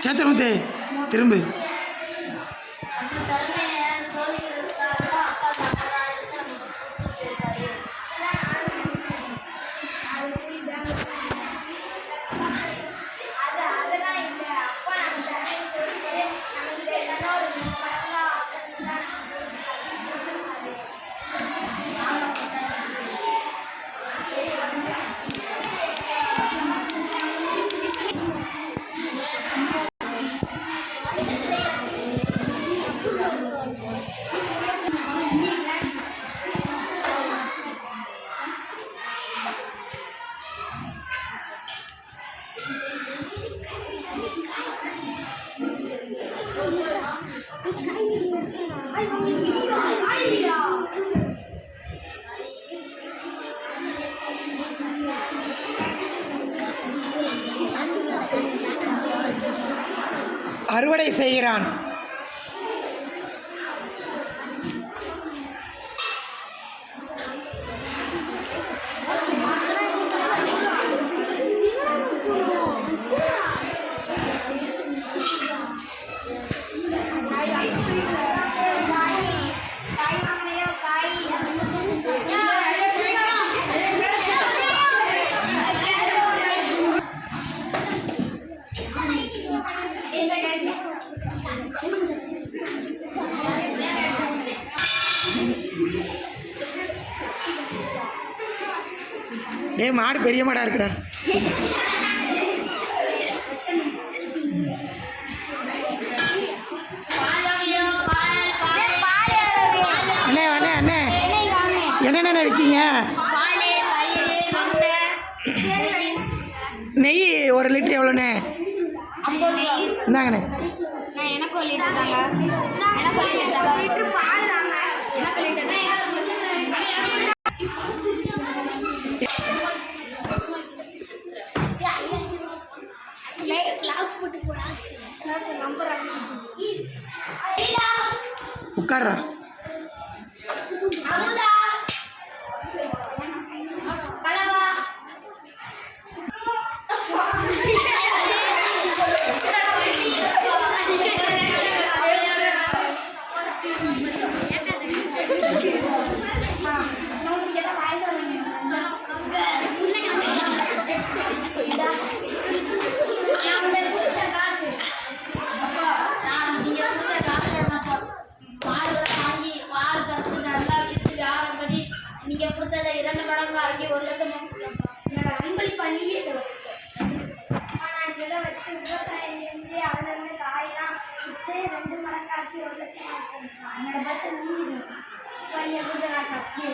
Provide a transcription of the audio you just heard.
சேத்திரமுத்து திரும்பு. அறுவடை செய்கிறான். மாடு பெரிய மாடா இருக்குடா. அண்ணே அண்ணே அண்ணே என்னென்ன விற்கீங்க? நெய் 1 லிட்டர் எவ்வளோண்ணே? இந்தாங்கண்ணே. உட்கார்றா. நீங்கள் கொடுத்ததை 2 மடங்கு ஆகி 1 லட்சம் என்னோட அன்பளிப்பு பண்ணியே ஆனால் வச்சு விவசாயம் செஞ்சு அதிலிருந்து காயெல்லாம் விற்று 2 மடங்காக்கி 1 லட்சம் என்னோட பட்சம் நீ கொஞ்சம் கொடுத்து நான் அப்படியே